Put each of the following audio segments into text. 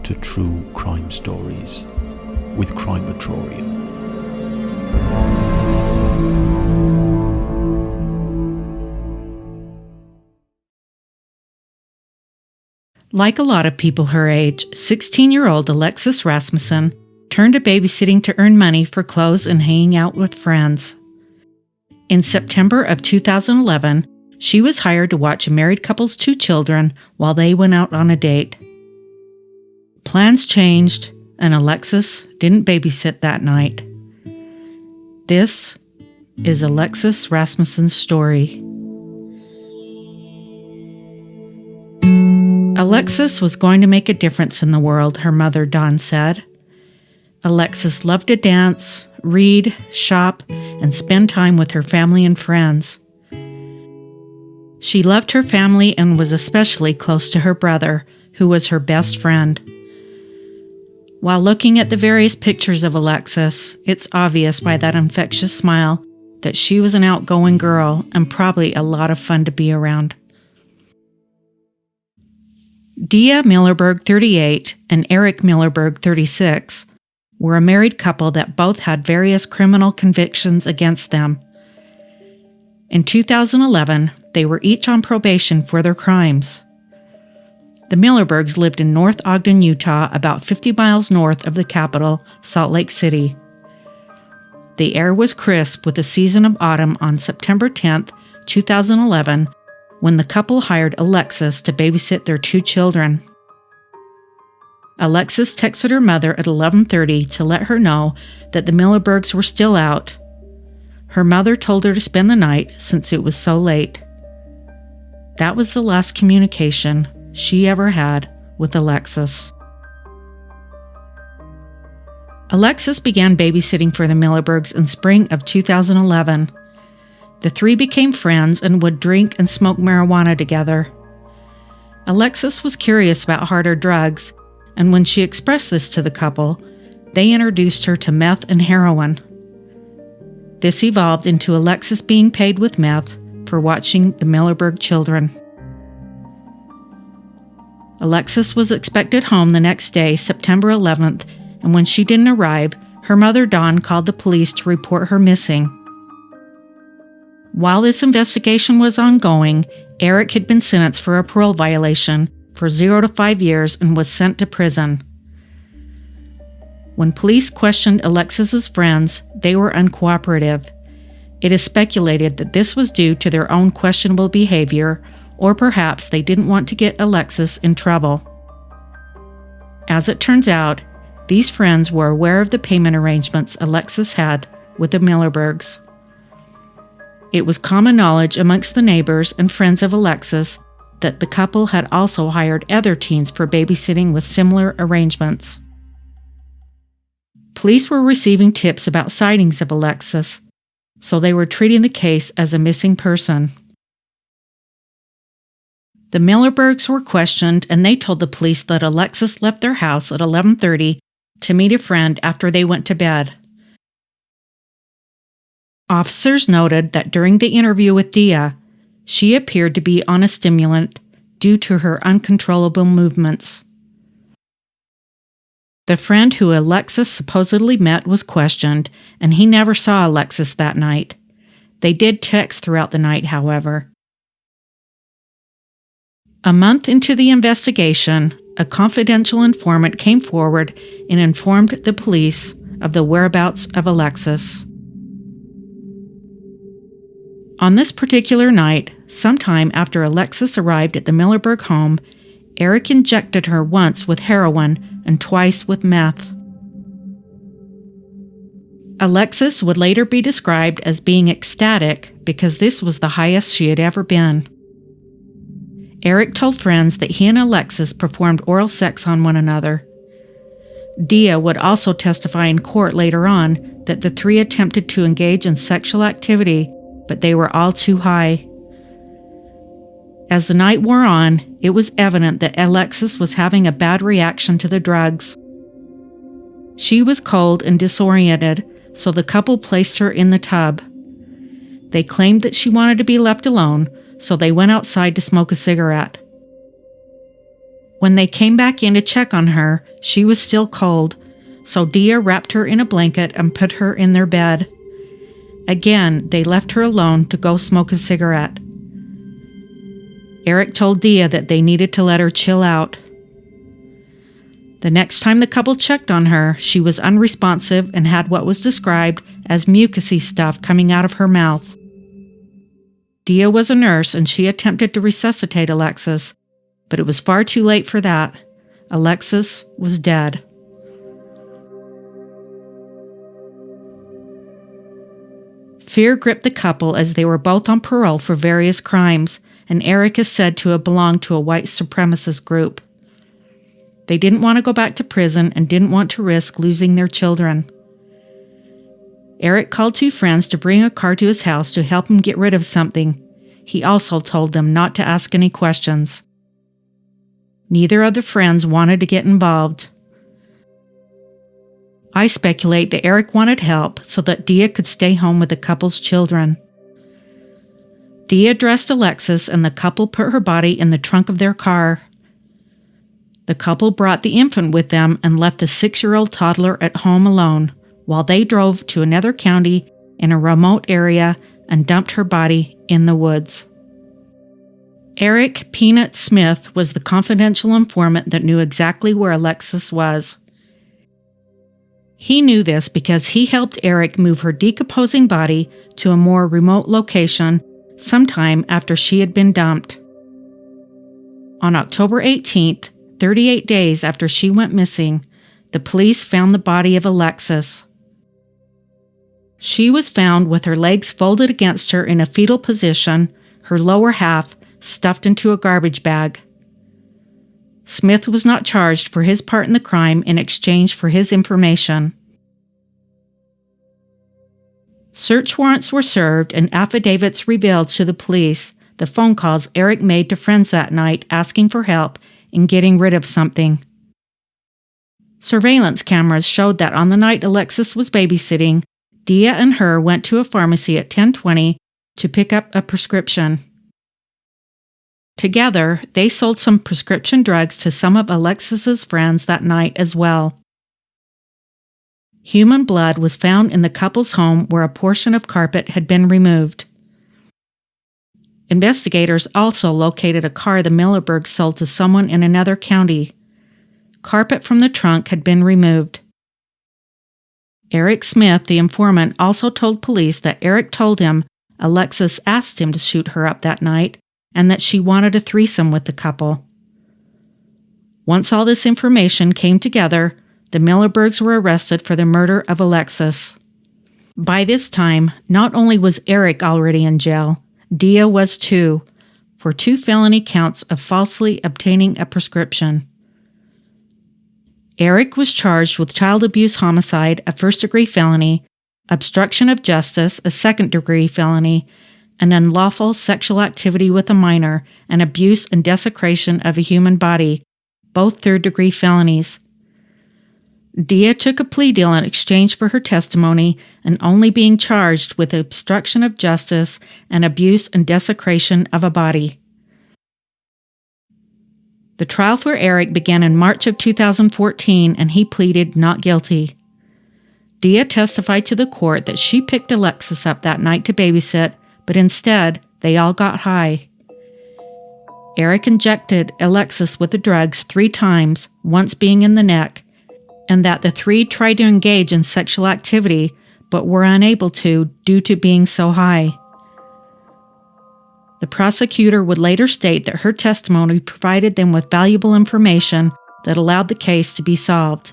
to True Crime Stories with Crimeatorium. Like a lot of people her age, 16-year-old Alexis Rasmussen turned to babysitting to earn money for clothes and hanging out with friends. In September of 2011, she was hired to watch a married couple's 2 children while they went out on a date. Plans changed, and Alexis didn't babysit that night. This is Alexis Rasmussen's story. Alexis was going to make a difference in the world, her mother Dawn said. Alexis loved to dance, read, shop, and spend time with her family and friends. She loved her family and was especially close to her brother, who was her best friend. While looking at the various pictures of Alexis, it's obvious by that infectious smile that she was an outgoing girl and probably a lot of fun to be around. Dia Millerberg, 38, and Eric Millerberg, 36, were a married couple that both had various criminal convictions against them. In 2011, they were each on probation for their crimes. The Millerbergs lived in North Ogden, Utah, about 50 miles north of the capital, Salt Lake City. The air was crisp with the season of autumn on September 10, 2011, when the couple hired Alexis to babysit their 2 children. Alexis texted her mother at 11:30 to let her know that the Millerbergs were still out. Her mother told her to spend the night since it was so late. That was the last communication she ever had with Alexis. Alexis began babysitting for the Millerbergs in spring of 2011. The 3 became friends and would drink and smoke marijuana together. Alexis was curious about harder drugs, and when she expressed this to the couple, they introduced her to meth and heroin. This evolved into Alexis being paid with meth for watching the Millerberg children. Alexis was expected home the next day, September 11th, and when she didn't arrive, her mother Dawn called the police to report her missing. While this investigation was ongoing, Eric had been sentenced for a parole violation for 0 to 5 years and was sent to prison. When police questioned Alexis's friends, they were uncooperative. It is speculated that this was due to their own questionable behavior, or perhaps they didn't want to get Alexis in trouble. As it turns out, these friends were aware of the payment arrangements Alexis had with the Millerbergs. It was common knowledge amongst the neighbors and friends of Alexis that the couple had also hired other teens for babysitting with similar arrangements. Police were receiving tips about sightings of Alexis, so they were treating the case as a missing person. The Millerbergs were questioned, and they told the police that Alexis left their house at 11:30 to meet a friend after they went to bed. Officers noted that during the interview with Dia, she appeared to be on a stimulant due to her uncontrollable movements. The friend who Alexis supposedly met was questioned, and he never saw Alexis that night. They did text throughout the night, however. A month into the investigation, a confidential informant came forward and informed the police of the whereabouts of Alexis. On this particular night, sometime after Alexis arrived at the Millerberg home, Eric injected her once with heroin and twice with meth. Alexis would later be described as being ecstatic because this was the highest she had ever been. Eric told friends that he and Alexis performed oral sex on one another. Dia would also testify in court later on that the 3 attempted to engage in sexual activity, but they were all too high. As the night wore on, it was evident that Alexis was having a bad reaction to the drugs. She was cold and disoriented, so the couple placed her in the tub. They claimed that she wanted to be left alone, so they went outside to smoke a cigarette. When they came back in to check on her, she was still cold, so Dia wrapped her in a blanket and put her in their bed. Again, they left her alone to go smoke a cigarette. Eric told Dia that they needed to let her chill out. The next time the couple checked on her, she was unresponsive and had what was described as mucousy stuff coming out of her mouth. Dia was a nurse and she attempted to resuscitate Alexis, but it was far too late for that. Alexis was dead. Fear gripped the couple as they were both on parole for various crimes, and Eric is said to have belonged to a white supremacist group. They didn't want to go back to prison and didn't want to risk losing their children. Eric called 2 friends to bring a car to his house to help him get rid of something. He also told them not to ask any questions. Neither of the friends wanted to get involved. I speculate that Eric wanted help so that Dia could stay home with the couple's children. Dia dressed Alexis and the couple put her body in the trunk of their car. The couple brought the infant with them and left the 6-year-old toddler at home alone while they drove to another county in a remote area and dumped her body in the woods. Eric Peanut Smith was the confidential informant that knew exactly where Alexis was. He knew this because he helped Eric move her decomposing body to a more remote location sometime after she had been dumped. On October 18th, 38 days after she went missing, the police found the body of Alexis. She was found with her legs folded against her in a fetal position, her lower half stuffed into a garbage bag. Smith was not charged for his part in the crime in exchange for his information. Search warrants were served and affidavits revealed to the police the phone calls Eric made to friends that night asking for help in getting rid of something. Surveillance cameras showed that on the night Alexis was babysitting, Dia and her went to a pharmacy at 10:20 to pick up a prescription. Together, they sold some prescription drugs to some of Alexis's friends that night as well. Human blood was found in the couple's home where a portion of carpet had been removed. Investigators also located a car the Millerberg sold to someone in another county. Carpet from the trunk had been removed. Eric Smith, the informant, also told police that Eric told him Alexis asked him to shoot her up that night and that she wanted a threesome with the couple. Once all this information came together, the Millerbergs were arrested for the murder of Alexis. By this time, not only was Eric already in jail, Dia was too, for 2 felony counts of falsely obtaining a prescription. Eric was charged with child abuse homicide, a first-degree felony, obstruction of justice, a second-degree felony, and unlawful sexual activity with a minor, and abuse and desecration of a human body, both third-degree felonies. Dia took a plea deal in exchange for her testimony and only being charged with obstruction of justice and abuse and desecration of a body. The trial for Eric began in March of 2014 and he pleaded not guilty. Dia testified to the court that she picked Alexis up that night to babysit, but instead they all got high. Eric injected Alexis with the drugs 3 times, once being in the neck, and that the 3 tried to engage in sexual activity but were unable to due to being so high. The prosecutor would later state that her testimony provided them with valuable information that allowed the case to be solved.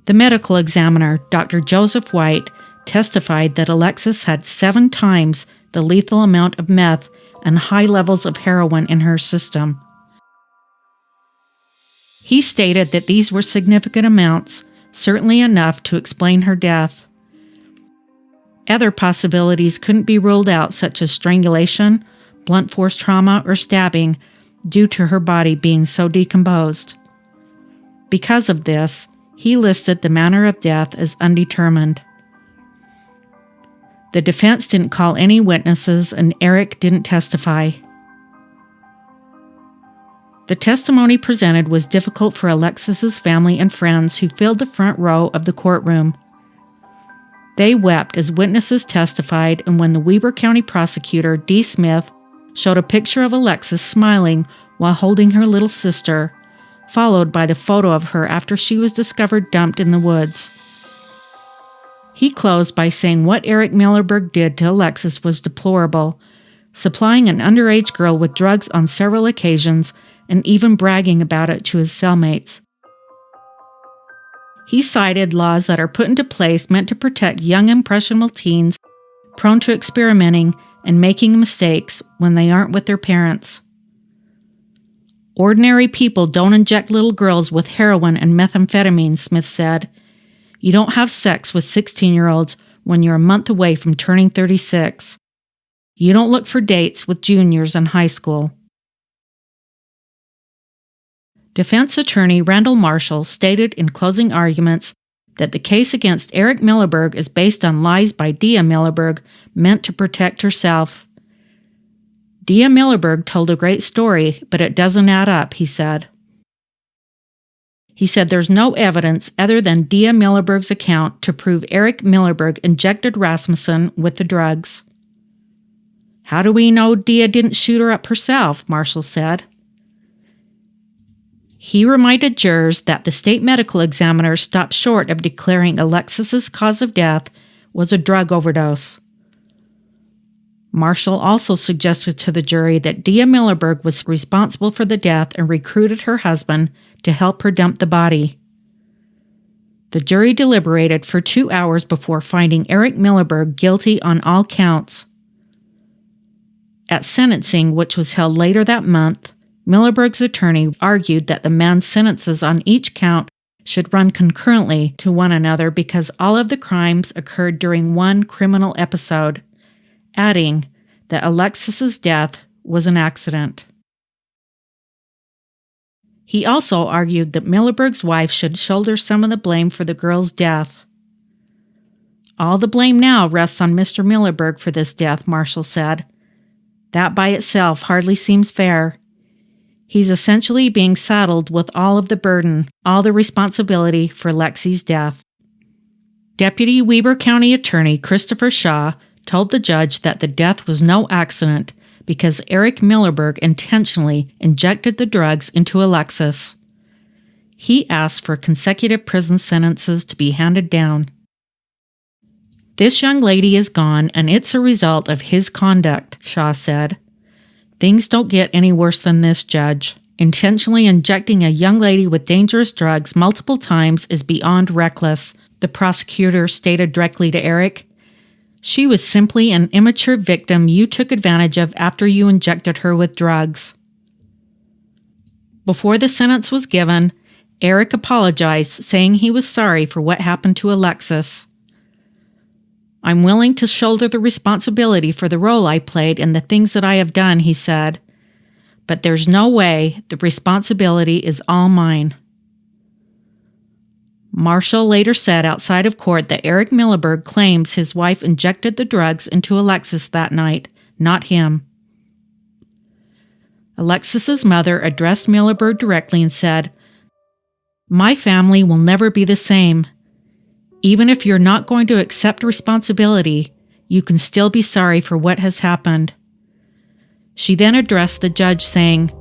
The medical examiner, Dr. Joseph White, testified that Alexis had 7 times the lethal amount of meth and high levels of heroin in her system. He stated that these were significant amounts, certainly enough to explain her death. Other possibilities couldn't be ruled out, such as strangulation, blunt force trauma, or stabbing, due to her body being so decomposed. Because of this, he listed the manner of death as undetermined. The defense didn't call any witnesses and Eric didn't testify. The testimony presented was difficult for Alexis's family and friends who filled the front row of the courtroom. They wept as witnesses testified, and when the Weber County prosecutor, D. Smith, showed a picture of Alexis smiling while holding her little sister, followed by the photo of her after she was discovered dumped in the woods. He closed by saying what Eric Millerberg did to Alexis was deplorable, supplying an underage girl with drugs on several occasions and even bragging about it to his cellmates. He cited laws that are put into place meant to protect young impressionable teens prone to experimenting and making mistakes when they aren't with their parents. Ordinary people don't inject little girls with heroin and methamphetamine, Smith said. You don't have sex with 16-year-olds when you're a month away from turning 36. You don't look for dates with juniors in high school. Defense attorney Randall Marshall stated in closing arguments that the case against Eric Millerberg is based on lies by Dia Millerberg meant to protect herself. Dia Millerberg told a great story, but it doesn't add up, he said. He said there's no evidence other than Dia Millerberg's account to prove Eric Millerberg injected Rasmussen with the drugs. How do we know Dia didn't shoot her up herself? Marshall said. He reminded jurors that the state medical examiner stopped short of declaring Alexis's cause of death was a drug overdose. Marshall also suggested to the jury that Dia Millerberg was responsible for the death and recruited her husband to help her dump the body. The jury deliberated for 2 hours before finding Eric Millerberg guilty on all counts. At sentencing, which was held later that month, Millerberg's attorney argued that the man's sentences on each count should run concurrently to one another because all of the crimes occurred during one criminal episode, adding that Alexis's death was an accident. He also argued that Millerberg's wife should shoulder some of the blame for the girl's death. All the blame now rests on Mr. Millerberg for this death, Marshall said. That by itself hardly seems fair. He's essentially being saddled with all of the burden, all the responsibility for Lexi's death. Deputy Weber County Attorney Christopher Shaw told the judge that the death was no accident because Eric Millerberg intentionally injected the drugs into Alexis. He asked for consecutive prison sentences to be handed down. This young lady is gone, and it's a result of his conduct, Shaw said. Things don't get any worse than this, Judge. Intentionally injecting a young lady with dangerous drugs multiple times is beyond reckless, the prosecutor stated directly to Eric. She was simply an immature victim you took advantage of after you injected her with drugs. Before the sentence was given, Eric apologized, saying he was sorry for what happened to Alexis. I'm willing to shoulder the responsibility for the role I played and the things that I have done, he said. But there's no way the responsibility is all mine. Marshall later said outside of court that Eric Millerberg claims his wife injected the drugs into Alexis that night, not him. Alexis's mother addressed Millerberg directly and said, "My family will never be the same. Even if you're not going to accept responsibility, you can still be sorry for what has happened." She then addressed the judge saying,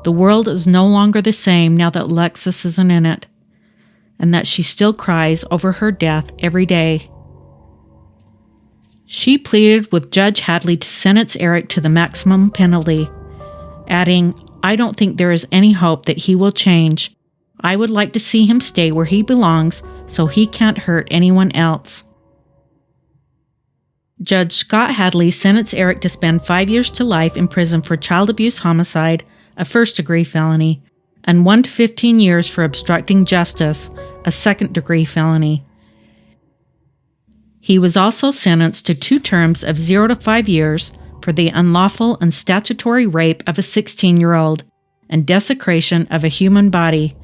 "The world is no longer the same now that Alexis isn't in it, and that she still cries over her death every day." She pleaded with Judge Hadley to sentence Eric to the maximum penalty, adding, "I don't think there is any hope that he will change. I would like to see him stay where he belongs so he can't hurt anyone else." Judge Scott Hadley sentenced Eric to spend 5 years to life in prison for child abuse homicide, a first-degree felony, and 1 to 15 years for obstructing justice, a second-degree felony. He was also sentenced to 2 terms of 0 to 5 years for the unlawful and statutory rape of a 16-year-old and desecration of a human body,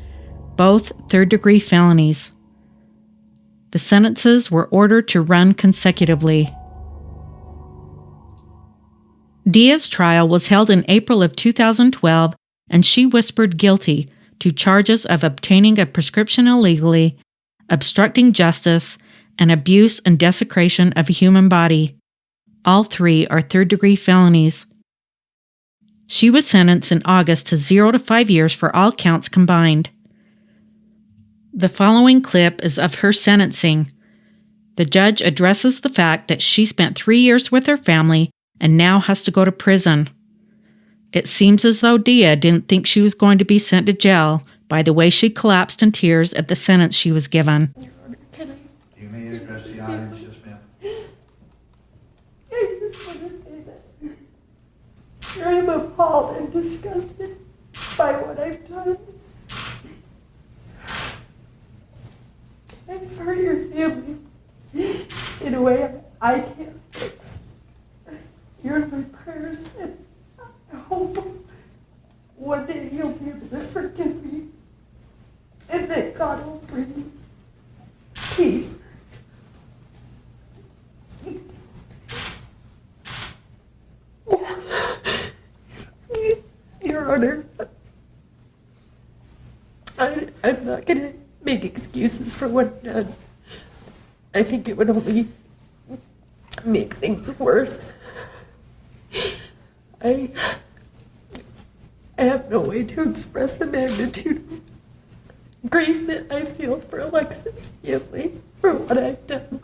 both third-degree felonies. The sentences were ordered to run consecutively. Dia's trial was held in April of 2012 and she whispered guilty to charges of obtaining a prescription illegally, obstructing justice, and abuse and desecration of a human body. All 3 are third-degree felonies. She was sentenced in August to 0 to 5 years for all counts combined. The following clip is of her sentencing. The judge addresses the fact that she spent 3 years with her family and now has to go to prison. It seems as though Dia didn't think she was going to be sent to jail by the way she collapsed in tears at the sentence she was given. You may address the audience, yes, ma'am. I just want to say that I'm appalled and disgusted by what I've done. I'm part of your family in a way I can't fix. You're in my prayers, and I hope one day you'll be able to forgive me, and that God will bring me peace. Your Honor, I'm not going to make excuses for what I've done. I think it would only make things worse. I have no way to express the magnitude of grief that I feel for Alexis' family for what I've done.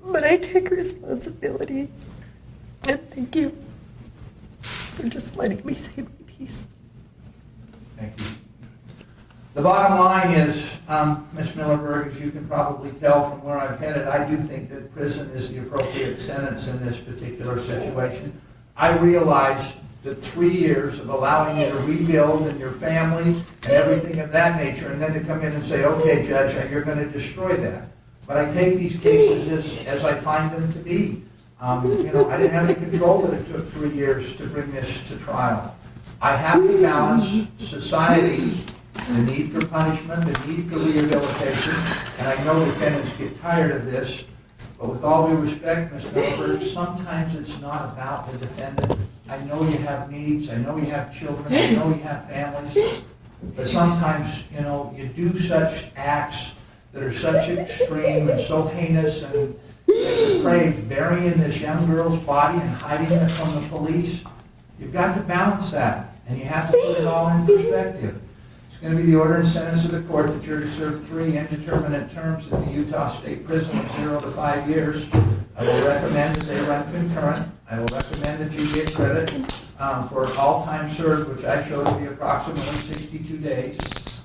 But I take responsibility. And thank you for just letting me say my piece. Thank you. The bottom line is, Ms. Millerberg, as you can probably tell from where I've headed, I do think that prison is the appropriate sentence in this particular situation. I realize that 3 years of allowing you to rebuild and your family and everything of that nature, and then to come in and say, okay, Judge, you're going to destroy that. But I take these cases as I find them to be. I didn't have any control that it took 3 years to bring this to trial. I have to balance society's the need for punishment, the need for rehabilitation, and I know defendants get tired of this, but with all due respect, Ms. Millerberg, sometimes it's not about the defendant. I know you have needs, I know you have children, I know you have families, but sometimes, you do such acts that are such extreme and so heinous and depraved, burying this young girl's body and hiding it from the police. You've got to balance that, and you have to put it all in perspective. It's going to be the order and sentence of the court that you're to serve 3 indeterminate terms at the Utah State Prison of 0 to 5 years. I will recommend that they run concurrent. I will recommend that you get credit for all time served, which I showed to be approximately 62 days.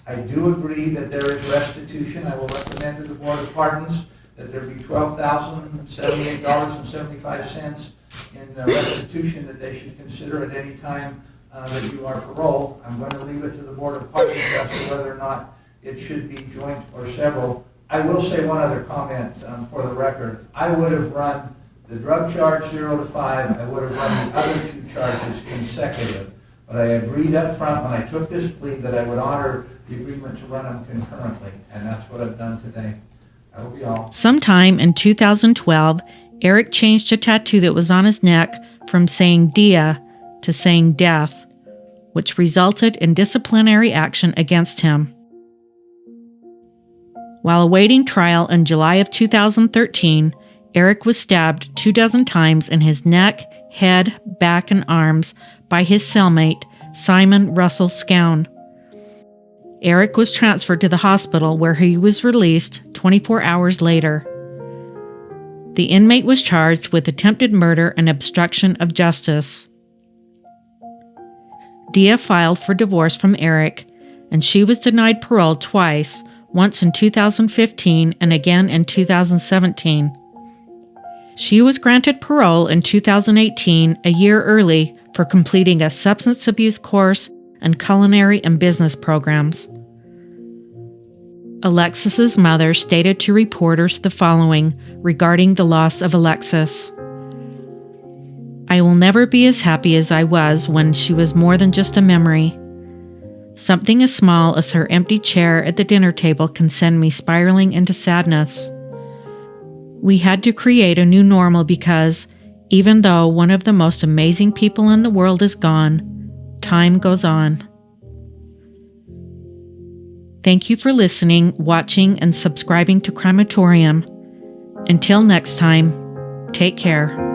I do agree that there is restitution. I will recommend to the Board of Pardons that there be $12,078.75 in restitution that they should consider at any time that you are paroled. I'm going to leave it to the Board of Pardons as to whether or not it should be joint or several. I will say one other comment for the record. I would have run the drug charge 0 to 5. I would have run the other 2 charges consecutive. But I agreed up front when I took this plea that I would honor the agreement to run them concurrently. And that's what I've done today. That will be all. Sometime in 2012, Eric changed a tattoo that was on his neck from saying Dia to saying death, which resulted in disciplinary action against him. While awaiting trial in July of 2013, Eric was stabbed 24 times in his neck, head, back, and arms by his cellmate, Simon Russell Scown. Eric was transferred to the hospital where he was released 24 hours later. The inmate was charged with attempted murder and obstruction of justice. Dia filed for divorce from Eric, and she was denied parole twice, once in 2015 and again in 2017. She was granted parole in 2018, a year early, for completing a substance abuse course and culinary and business programs. Alexis's mother stated to reporters the following regarding the loss of Alexis. I will never be as happy as I was when she was more than just a memory. Something as small as her empty chair at the dinner table can send me spiraling into sadness. We had to create a new normal because, even though one of the most amazing people in the world is gone, time goes on. Thank you for listening, watching, and subscribing to Crematorium. Until next time, take care.